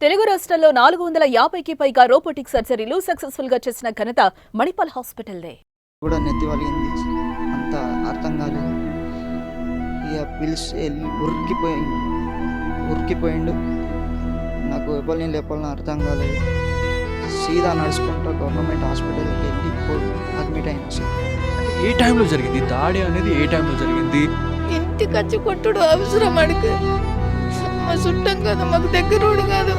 తెలుగు రాష్ట్రాల్లో 450కి పైగా రోబోటిక్ సర్జరీలు సక్సెస్ఫుల్ గా చేసిన ఘనత మణిపాల్ హాస్పిటల్దే. కూడా నెత్తి వలిగింది. అంత అర్థం కాలేదు. ఇక పిలిచి వెళ్ళి ఉరికిపోయిండు. నాకు ఎవరిని లేపాలని అర్థం కాలేదు. సీదా నడుచుకుంటూ గవర్నమెంట్ హాస్పిటల్కి వెళ్ళి అడ్మిట్ అయినా సార్. ఏ టైంలో జరిగింది దాడి అనేది? ఏ టైంలో జరిగింది? ఇంటికి వచ్చి కొట్టుడు అవసరం అడిగి మా చుట్టం కాదు, మాకు దగ్గరోడు కాదు.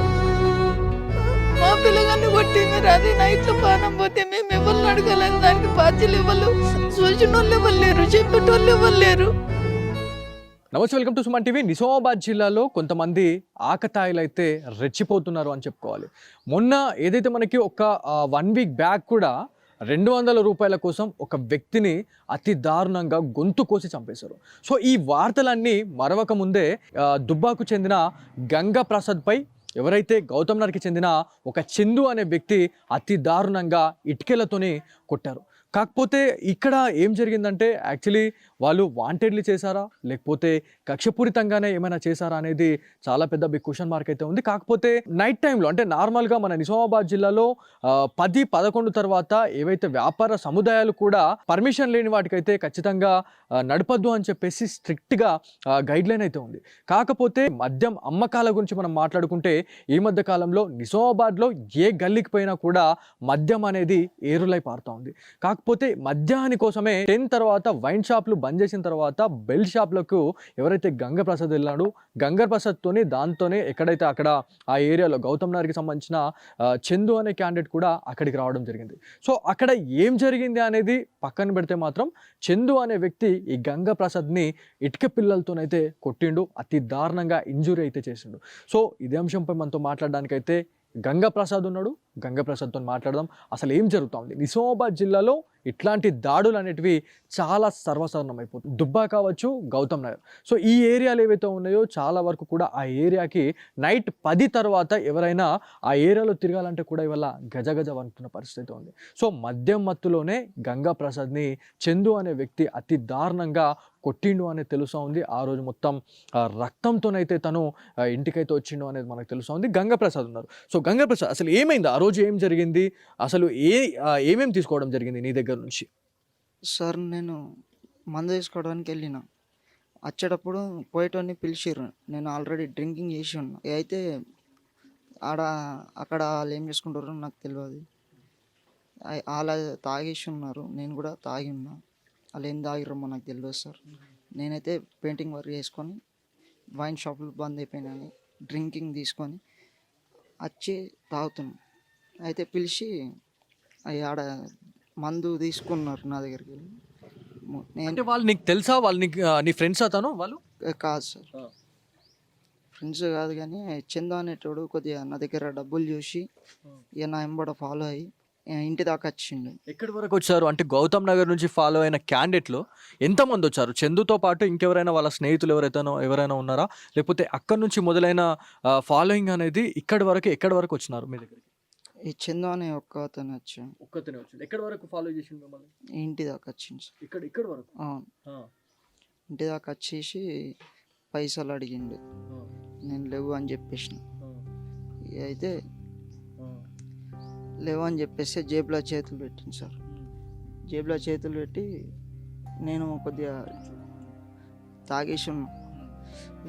మా పిల్లగాన్ని కొట్టింది. అది నైట్లో పానం పోతే మేము ఎవరిని అడగలేదు. దానికి బాధ్యులు ఇవ్వలు, చూసిన వాళ్ళు ఎవరు లేరు, చెప్పేటోళ్ళు ఎవరు లేరు. నమస్తే, welcome to Suman TV. Nizamabad జిల్లాలో కొంతమంది ఆకతాయిలు అయితే రెచ్చిపోతున్నారు అని చెప్పుకోవాలి. మొన్న ఏదైతే మనకి ఒక 1 వీక్ బ్యాక్ కూడా 200 రూపాయల కోసం ఒక వ్యక్తిని అతి దారుణంగా గొంతు కోసి చంపేశారు. సో ఈ వార్తలన్నీ మరవక ముందే దుబ్బాకు చెందిన గంగా ప్రసాద్పై ఎవరైతే గౌతమ్ నగర్కి చెందిన ఒక చందు అనే వ్యక్తి అతి దారుణంగా ఇటుకలతోని కొట్టారు. కాకపోతే ఇక్కడ ఏం జరిగిందంటే యాక్చువల్లీ వాళ్ళు వాంటెడ్లీ చేశారా లేకపోతే కక్షపూరితంగానే ఏమైనా చేశారా అనేది చాలా పెద్ద బిగ్ క్వశ్చన్ మార్క్ అయితే ఉంది. కాకపోతే నైట్ టైంలో అంటే నార్మల్గా మన నిజామాబాద్ జిల్లాలో 10-11 తర్వాత ఏవైతే వ్యాపార సముదాయాలు కూడా పర్మిషన్ లేని వాటికైతే ఖచ్చితంగా నడపద్దు అని చెప్పేసి స్ట్రిక్ట్గా గైడ్లైన్ అయితే ఉంది. కాకపోతే మద్యం అమ్మకాల గురించి మనం మాట్లాడుకుంటే ఈ మధ్య కాలంలో నిజామాబాద్లో ఏ గల్లీకి పోయినా కూడా మద్యం అనేది ఏరులై పారుతూ ఉంది. కాకపోతే మద్యాన్ని కోసమే 10 తర్వాత వైన్ షాప్లు బంద్ చేసిన తర్వాత బెల్ట్ షాప్లకు ఎవరైతే గంగా ప్రసాద్ వెళ్ళాడు, గంగా ప్రసాద్తోని దాంతోనే ఎక్కడైతే అక్కడ ఆ ఏరియాలో గౌతమ్ నగర్కి సంబంధించిన చందు అనే క్యాండిడేట్ కూడా అక్కడికి రావడం జరిగింది. సో అక్కడ ఏం జరిగింది అనేది పక్కన పెడితే మాత్రం చందు అనే వ్యక్తి ఈ గంగా ప్రసాద్ని ఇటుక పిల్లలతోనైతే కొట్టిండు, అతి దారుణంగా ఇంజురీ అయితే చేసిండు. సో ఇదే అంశంపై మనతో మాట్లాడడానికైతే గంగా ప్రసాద్ ఉన్నాడు. గంగా ప్రసాద్తో మాట్లాడదాం, అసలు ఏం జరుగుతూ ఉంది. నిజామాబాద్ జిల్లాలో ఇట్లాంటి దాడులు అనేటివి చాలా సర్వసాధారణం అయిపోతుంది. దుబ్బా కావచ్చు, గౌతమ్ నగర్. సో ఈ ఏరియాలు ఏవైతే ఉన్నాయో చాలా వరకు కూడా ఆ ఏరియాకి నైట్ 10 తర్వాత ఎవరైనా ఆ ఏరియాలో తిరగాలంటే కూడా ఇవాళ గజగజ వణుకుతున్న పరిస్థితి ఉంది. సో మద్యం మత్తులోనే గంగా ప్రసాద్ని చందు అనే వ్యక్తి అతి దారుణంగా కొట్టిండు అనేది తెలుస్తూ ఉంది. ఆ రోజు మొత్తం రక్తంతోనైతే తను ఇంటికైతే వచ్చిండు అనేది మనకు తెలుస్తూ ఉంది. గంగా ప్రసాద్ ఉన్నారు. సో గంగా ప్రసాద్, అసలు ఏమైంది ఆ రోజు, ఏం జరిగింది, అసలు ఏమేమి తీసుకోవడం జరిగింది నీ దగ్గర నుంచి? సార్ నేను మందు తీసుకోవడానికి వెళ్ళిన వచ్చేటప్పుడు పోయేటోని పిలిచిర్రు. నేను ఆల్రెడీ డ్రింకింగ్ చేసి ఉన్నా. అయితే అక్కడ వాళ్ళు ఏం చేసుకుంటారో నాకు తెలియదు. అలా తాగేసి ఉన్నారు, నేను కూడా తాగి ఉన్నా. వాళ్ళు ఏం తాగిరమ్మో నాకు తెలియదు సార్. నేనైతే పెయింటింగ్ వర్క్ చేసుకొని వైన్ షాపులు బంద్ అయిపోయినాయని డ్రింకింగ్ తీసుకొని వచ్చి తాగుతున్నాను. అయితే పిలిచి ఆడ మందు తీసుకున్నారు నా దగ్గరికి వెళ్ళి. అంటే వాళ్ళు నీకు తెలుసా? వాళ్ళు నీ ఫ్రెండ్స్ అతను? వాళ్ళు కాదు సార్, ఫ్రెండ్స్ కాదు, కానీ చందు అనేటోడు కొద్దిగా నా దగ్గర డబ్బులు చూసి ఇక నా ఎంబడ ఫాలో అయ్యి ఇంటి దాకా వచ్చిండు. ఎక్కడి వరకు వచ్చారు? అంటే గౌతమ్ నగర్ నుంచి ఫాలో అయిన క్యాండిడేట్లు ఎంతమంది వచ్చారు? చందుతో పాటు ఇంకెవరైనా వాళ్ళ స్నేహితులు ఎవరైనా ఉన్నారా? లేకపోతే అక్కడి నుంచి మొదలైన ఫాలోయింగ్ అనేది ఎక్కడి వరకు వచ్చినారు మీ దగ్గరికి? ఈ చందు అనే ఒక్కతను వచ్చాను. ఒక్కతనే వచ్చింది. ఎక్కడి వరకు ఫాలో చేసిండు మిమ్మల్ని? ఇంటి దాకా వచ్చింది సార్. ఇక్కడ వరకు? అవును, ఇంటి దాకా వచ్చేసి పైసలు అడిగిండు. నేను లేవు అని చెప్పేసిన. అయితే లేవు అని చెప్పేసి జేబులో చేతులు పెట్టింది సార్. జేబులో చేతులు పెట్టి నేను కొద్దిగా తాగేసి ఉన్నా.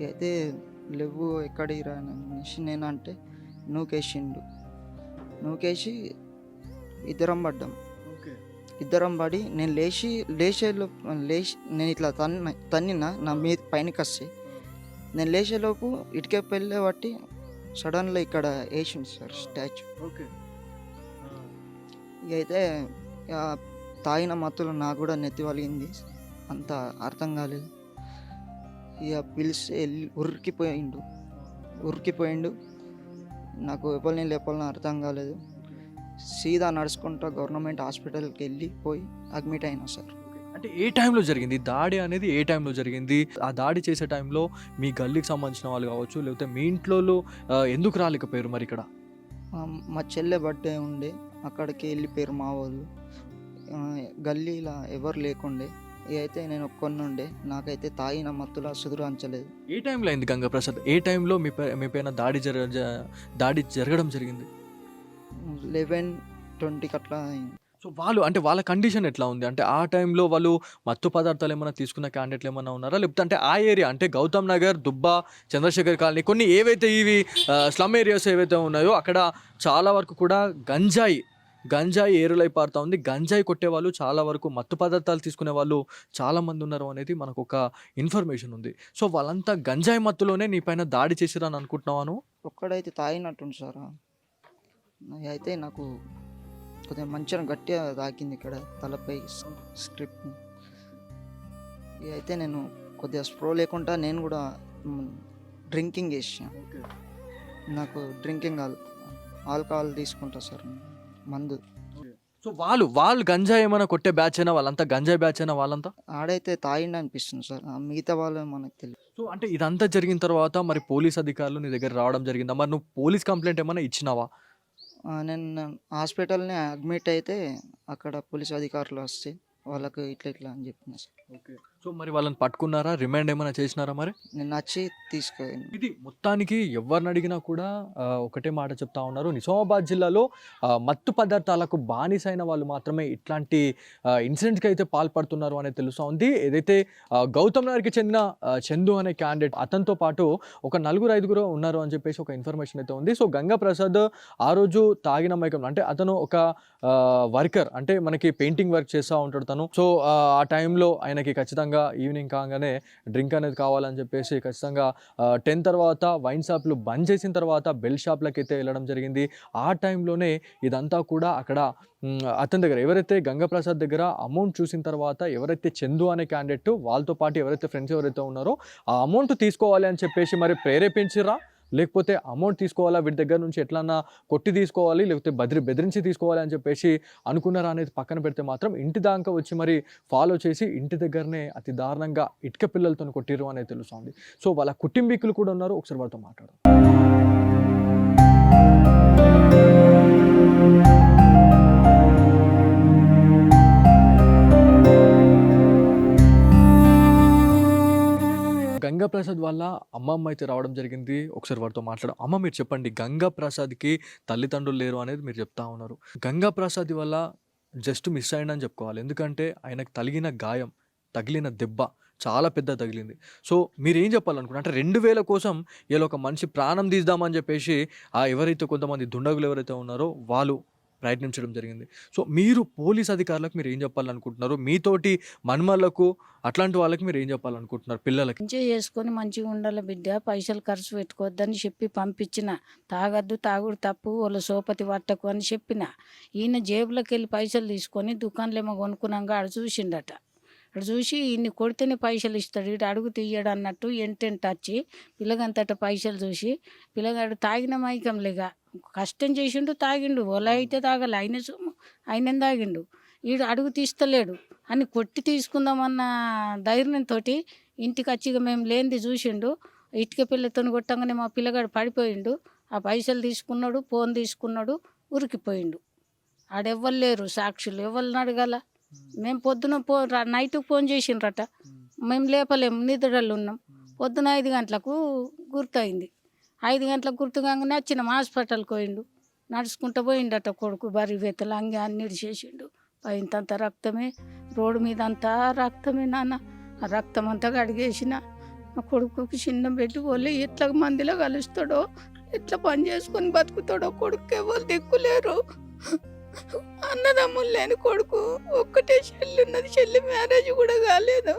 అయితే లేవు ఎక్కడికి రానేసి నేను అంటే నూకేసిండు. నూకేసి ఇద్దరం పడ్డాం. ఇద్దరం పడి నేను లేచి నేను ఇట్లా తన్నిన నా మీద పైనకి వస్తే నేను లేచేలోపు ఇటుకే పెళ్ళే బట్టి సడన్గా ఇక్కడ వేసిండు సార్ స్టాచ్యూ. ఇక అయితే తాగిన మత్తులో నాకు కూడా నెత్తి వలిగింది. అంత అర్థం కాలేదు. ఇక పిలిచి వెళ్ళి ఉరికిపోయిండు. నాకు ఎవరిని లేపాలని అర్థం కాలేదు. సీదా నడుచుకుంటూ గవర్నమెంట్ హాస్పిటల్కి వెళ్ళి అడ్మిట్ అయినా సార్. అంటే ఏ టైంలో జరిగింది దాడి అనేది? ఏ టైంలో జరిగింది? ఆ దాడి చేసే టైంలో మీ గల్లీకి సంబంధించిన వాళ్ళు కావచ్చు, లేకపోతే మీ ఇంట్లో ఎందుకు రాలేకపోయారు మరి ఇక్కడ? మా చెల్లె బర్త్డే ఉండే, అక్కడికి వెళ్ళిపోయారు మా వాళ్ళు. గల్లీలో ఎవరు లేకుండే, అయితే నేను ఒక్కొని ఉండే, నాకైతే తాగిన మత్తులో సుదురు అంచలేదు. ఏ టైంలో అయింది గంగాప్రసాద్? ఏ టైంలో మీ పైన దాడి జరగడం జరిగింది? 11:20కి అట్లా అయింది. సో వాళ్ళ కండిషన్ ఎట్లా ఉంది? అంటే ఆ టైంలో వాళ్ళు మత్తు పదార్థాలు ఏమైనా తీసుకున్న క్యాండిడేట్లు ఏమైనా ఉన్నారా? లేకపోతే అంటే ఆ ఏరియా అంటే గౌతమ్ నగర్, దుబ్బా, చంద్రశేఖర్ కాలనీ కొన్ని ఏవైతే ఇవి స్లమ్ ఏరియాస్ ఏవైతే ఉన్నాయో అక్కడ చాలా వరకు కూడా గంజాయి ఏరులై పారుతా ఉంది. గంజాయి కొట్టే వాళ్ళు చాలా వరకు, మత్తు పదార్థాలు తీసుకునే వాళ్ళు చాలా మంది ఉన్నారు అనేది మనకు ఒక ఇన్ఫర్మేషన్ ఉంది. సో వాళ్ళంతా గంజాయి మత్తులోనే నీ పైన దాడి చేసిరని అనుకుంటున్నావాను? ఒక్కడైతే తాగినట్టుంది సార్. అయితే నాకు కొద్దిగా మంచిగా గట్టిగా తాకింది ఇక్కడ తలపై స్క్రిప్ట్. అయితే నేను కొద్దిగా స్ప్రో లేకుండా నేను కూడా డ్రింకింగ్ చేసాను. నాకు డ్రింకింగ్ ఆల్కహాల్ తీసుకుంటా సార్, మందు. సో వాళ్ళు గంజాయి ఏమైనా కొట్టే బ్యాచ్ అయినా వాళ్ళంతా గంజాయి బ్యాచ్ అయినా వాళ్ళంతా? ఆడైతే తాగిండి అనిపిస్తుంది సార్, మిగతా వాళ్ళు మనకు తెలియదు. సో అంటే ఇదంతా జరిగిన తర్వాత మరి పోలీస్ అధికారులు నీ దగ్గర రావడం జరిగిందా? మరి నువ్వు పోలీస్ కంప్లైంట్ ఏమైనా ఇచ్చినావా? నేను హాస్పిటల్ని అడ్మిట్ అయితే అక్కడ పోలీస్ అధికారులు వస్తే వాళ్ళకు ఇట్లా అని చెప్పిన సార్. ఓకే. సో మరి వాళ్ళని పట్టుకున్నారా? రిమాండ్ ఏమైనా చేసినారా? మరి నేను వచ్చి తీసుకెళ్ళి ఇది మొత్తానికి ఎవరిని అడిగినా కూడా ఒకటే మాట చెప్తా ఉన్నారు. నిజామాబాద్ జిల్లాలో మత్తు పదార్థాలకు బానిసైన వాళ్ళు మాత్రమే ఇట్లాంటి ఇన్సిడెంట్స్కి అయితే పాల్పడుతున్నారు అనేది తెలుస్తూ ఉంది. ఏదైతే గౌతమ్ నగర్కి చెందిన చందు అనే క్యాండిడేట్, అతనితో పాటు ఒక 4-5 ఉన్నారు అని చెప్పేసి ఒక ఇన్ఫర్మేషన్ అయితే ఉంది. సో గంగాప్రసాద్ ఆ రోజు తాగిన మైకంలో, అంటే అతను ఒక వర్కర్, అంటే మనకి పెయింటింగ్ వర్క్ చేస్తూ ఉంటాడు తను. సో ఆ టైంలో ఆయనకి ఖచ్చితంగా ఈవినింగ్ కాగానే డ్రింక్ అనేది కావాలని చెప్పేసి ఖచ్చితంగా 10 తర్వాత వైన్ షాప్లు బంద్ చేసిన తర్వాత బెల్ షాప్లకి అయితే వెళ్ళడం జరిగింది. ఆ టైంలోనే ఇదంతా కూడా అక్కడ అతని దగ్గర ఎవరైతే గంగాప్రసాద్ దగ్గర అమౌంట్ చూసిన తర్వాత ఎవరైతే చందు అనే క్యాండిడేట్ వాళ్ళతో పాటు ఎవరైతే ఫ్రెండ్స్ ఎవరైతే ఉన్నారో ఆ అమౌంట్ తీసుకోవాలి అని చెప్పేసి మరి ప్రేరేపించిరా, లేకపోతే అమౌంట్ తీసుకోవాలా, వీటి దగ్గర నుంచి ఎట్లన్నా కొట్టి తీసుకోవాలి, లేకపోతే బెదిరించి తీసుకోవాలి అని చెప్పేసి అనుకున్నారా అనేది పక్కన పెడితే మాత్రం ఇంటి దాకా వచ్చి మరి ఫాలో చేసి ఇంటి దగ్గరనే అతి దారుణంగా ఇటుక పిల్లలతో కొట్టిరు అనేది తెలుస్తుంది. సో వాళ్ళ కుటుంబీకులు కూడా ఉన్నారు, ఒకసారి వాళ్ళతో మాట్లాడదాం. గంగాప్రసాద్ వాళ్ళ అమ్మమ్మ అయితే రావడం జరిగింది. ఒకసారి వారితో మాట్లాడడం. అమ్మ, మీరు చెప్పండి, గంగాప్రసాద్కి తల్లిదండ్రులు లేరు అనేది మీరు చెప్తా ఉన్నారు. గంగాప్రసాద్ వల్ల జస్ట్ మిస్ అయ్యిందని చెప్పుకోవాలి. ఎందుకంటే ఆయనకు తగిలిన దెబ్బ చాలా పెద్ద తగిలింది. సో మీరు ఏం చెప్పాలనుకుంటున్నారు? అంటే 2000 కోసం ఇలా ఒక మనిషి ప్రాణం తీద్దామని చెప్పేసి ఎవరైతే కొంతమంది దుండగులు ఎవరైతే ఉన్నారో వాళ్ళు ప్రయత్నించడం జరిగింది. సో మీరు పోలీస్ అధికారులకు మీరు ఏం చెప్పాలనుకుంటున్నారు? మీతోటి మన్మర్లకు అట్లాంటి వాళ్ళకి మీరు ఏం చెప్పాలనుకుంటున్నారు? పిల్లలకి ఎంజాయ్ చేసుకొని మంచిగా ఉండాలి బిడ్డ, పైసలు ఖర్చు పెట్టుకోవద్దని చెప్పి పంపించిన. తాగుడు తప్పు, వాళ్ళ సోపతి పట్టకు అని చెప్పిన. ఈయన జేబులోకి వెళ్ళి పైసలు తీసుకొని దుకాణంలో ఏమో కొనుక్కున్నాక ఆడ చూసిండట. అక్కడ చూసి ఇన్ని కొడితేనే పైసలు ఇస్తాడు, ఇటు అడుగు తీయడు అన్నట్టు ఎంటెంట వచ్చి పిల్లగంతట పైసలు చూసి పిల్లగాడు తాగిన మైకంలేగా కష్టం చేసిండు, తాగిండు. ఒల అయితే తాగలే, ఆయన తాగిండు. ఈడు అడుగు తీస్తలేడు అని కొట్టి తీసుకుందామన్న ధైర్యంతో ఇంటికి వచ్చి మేము లేనిది చూసిండు. ఇటుక పిల్లతో కొట్టంగానే మా పిల్లగాడు పడిపోయిండు. ఆ పైసలు తీసుకున్నాడు, ఫోన్ తీసుకున్నాడు, ఉరికిపోయిండు. ఆడెవ్వరు లేరు సాక్షులు, ఎవరిని అడగాల? మేము పొద్దున నైట్కి ఫోన్ చేసిండ్రట, మేము లేపలేము, నిద్రలు ఉన్నాం. పొద్దున 5 గంటలకు గుర్తయింది. 5 గంటలకు గుర్తు కాగానే వచ్చినాం, హాస్పిటల్కి పోయిండు. నడుచుకుంటూ పోయిండట కొడుకు, బరివేతలు అంగి అన్ని చేసిండు. పైనంత రక్తమే, రోడ్డు మీద అంతా రక్తమే నాన్న. ఆ రక్తం అంతా కడిగేసిన. మా కొడుకుకి చిన్న పెట్టి పోలే, ఎట్లా మందిలో కలుస్తాడో, ఎట్లా పని చేసుకొని బతుకుతాడో, కొడుకు ఎవరు దిక్కులేరు. అన్నదమ్ములు లేని కొడుకు, ఒక్కటే చెల్లి ఉన్నది, చెల్లి మ్యారేజ్ కూడా కాలేదు.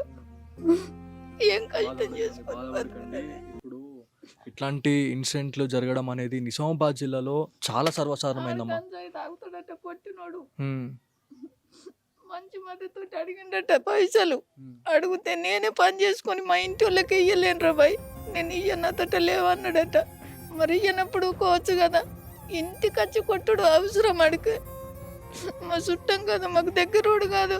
ఏం కష్టం చేసుకొని బతుకున్నది. ఇప్పుడు ఇట్లాంటి ఇన్సిడెంట్లు జరగడం అనేది నిజామాబాద్ జిల్లాలో చాలా సర్వసాధారణమైందమ్మా. తాగుతాడట కొట్టినోడు. మంచి మద్దతు అడిగిండట పైసలు. అడిగితే నేనే పని చేసుకొని మా ఇంటి వాళ్ళకి ఇయ్యలేనురా బాయ్, నేను ఇయ్యనతట లేవన్నాడట. మరి ఇయ్యనప్పుడు కోవచ్చు కదా, ఇంటికి వచ్చి కొట్టుడు అవసరం అడిగి. మా చుట్టం కదా, మాకు దగ్గరోడు కాదు.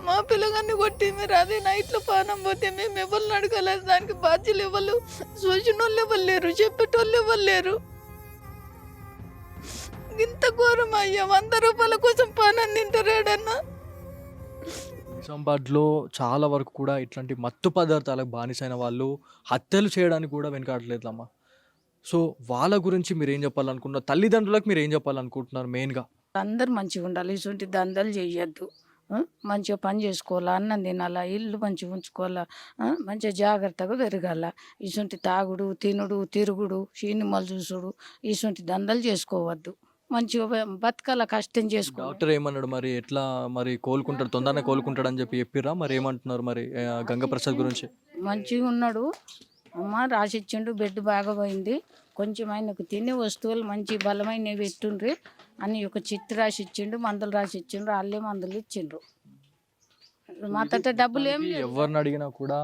మా పిల్లగాన్ని కొట్టి మీరు అదే నైట్లో పానం పోతే మేము ఎవరిని అడగలేదు. దానికి బాధ్యులు ఎవరు, చూసిన వాళ్ళు ఎవరు లేరు, చెప్పేటోళ్ళు ఎవరు లేరు. ఇంత ఘోరం అయ్యా, 100 రూపాయల కోసం పానం తింటారేడన్నా. నిజామాబాద్లో చాలా వరకు కూడా ఇట్లాంటి మత్తు పదార్థాలకు బానిసైన వాళ్ళు హత్యలు చేయడానికి కూడా వెనకాడలేదు అమ్మ. సో వాళ్ళ గురించి మీరు ఏం చెప్పాలనుకుంటున్నారు? తల్లిదండ్రులకు మీరు ఏం చెప్పాలనుకుంటున్నారు మెయిన్గా? అందరు మంచిగా ఉండాలి, ఇటువంటి దందాలు చేయొద్దు. మంచిగా పని చేసుకోవాలా, అన్నం తినాలా, ఇల్లు మంచిగా ఉంచుకోవాలా, మంచిగా జాగ్రత్తగా పెరగాల. ఇటువంటి తాగుడు తినుడు తిరుగుడు సినిమాలు చూసుడు ఇటువంటి దందాలు చేసుకోవద్దు. మంచిగా బతకాల, కష్టం చేసుకో. డాక్టర్ ఏమన్నాడు మరి? ఎట్లా మరి కోలుకుంటాడు, తొందరనే కోలుకుంటాడు అని చెప్పిర్రా? మరి ఏమంటున్నారు మరి గంగప్రసాద్ గురించి? మంచిగా ఉన్నాడు అమ్మ, రాసిచ్చిండు, బెడ్ బాగా పోయింది. కొంచెం ఆయనకు తినే వస్తువులు మంచి బలమైనవి పెట్టుండ్రి అని ఒక చిట్టు రాసి ఇచ్చిండు, మందులు రాసి ఇచ్చిండ్రు, వాళ్ళే మందులు ఇచ్చిండ్రు. మా తట డబ్బులు ఏం లేవు. ఎవరిని అడిగినా కూడా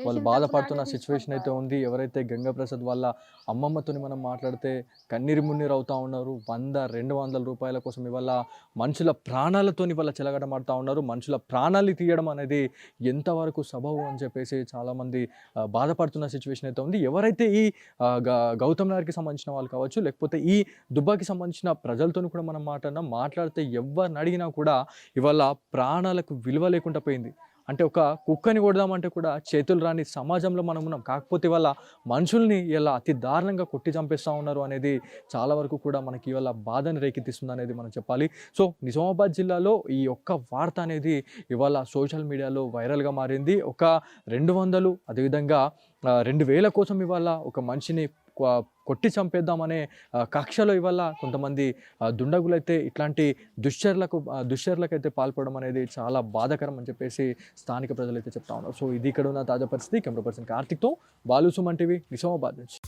వాళ్ళు బాధపడుతున్న సిచ్యువేషన్ అయితే ఉంది. ఎవరైతే గంగాప్రసాద్ వాళ్ళ అమ్మమ్మతోని మనం మాట్లాడితే కన్నీరు మున్నీరు అవుతా ఉన్నారు. 100-200 రూపాయల కోసం ఇవాళ మనుషుల ప్రాణాలతోని ఇవాళ చెలగడమాడుతూ ఉన్నారు. మనుషుల ప్రాణాలు తీయడం అనేది ఎంతవరకు సబబు అని చెప్పేసి చాలామంది బాధపడుతున్న సిచ్యువేషన్ అయితే ఉంది. ఎవరైతే ఈ గౌతమ్ నగర్కి సంబంధించిన వాళ్ళు కావచ్చు, లేకపోతే ఈ దుబ్బాకి సంబంధించిన ప్రజలతో కూడా మనం మాట్లాడితే ఎవరిని అడిగినా కూడా ఇవాళ ప్రాణాలకు విలువ లేకుండా పోయింది. అంటే ఒక కుక్కని కొడదామంటే కూడా చేతులు రాని సమాజంలో మనం ఉన్నాం. కాకపోతే ఇవాళ మనుషుల్ని ఇలా అతి దారుణంగా కొట్టి చంపేస్తూ ఉన్నారు అనేది చాలా వరకు కూడా మనకి ఇవాళ బాధని రేకెత్తిస్తుంది అనేది మనం చెప్పాలి. సో నిజామాబాద్ జిల్లాలో ఈ ఒక్క వార్త అనేది ఇవాళ సోషల్ మీడియాలో వైరల్గా మారింది. ఒక 200 అదేవిధంగా 2000 కోసం ఇవాళ ఒక మనిషిని కొట్టి చంపేద్దామనే కక్షలో ఇవాళ కొంతమంది దుండగులైతే ఇట్లాంటి దుశ్చర్లకైతే పాల్పడడం అనేది చాలా బాధాకరం అని చెప్పేసి స్థానిక ప్రజలైతే చెప్తా ఉన్నారు. సో ఇది ఇక్కడ ఉన్న తాజా పరిస్థితి. కెమెరా పర్సన్ కార్తిక్తో బాలు సుమన్ టీవీ, నిజామాబాద్ నుంచి.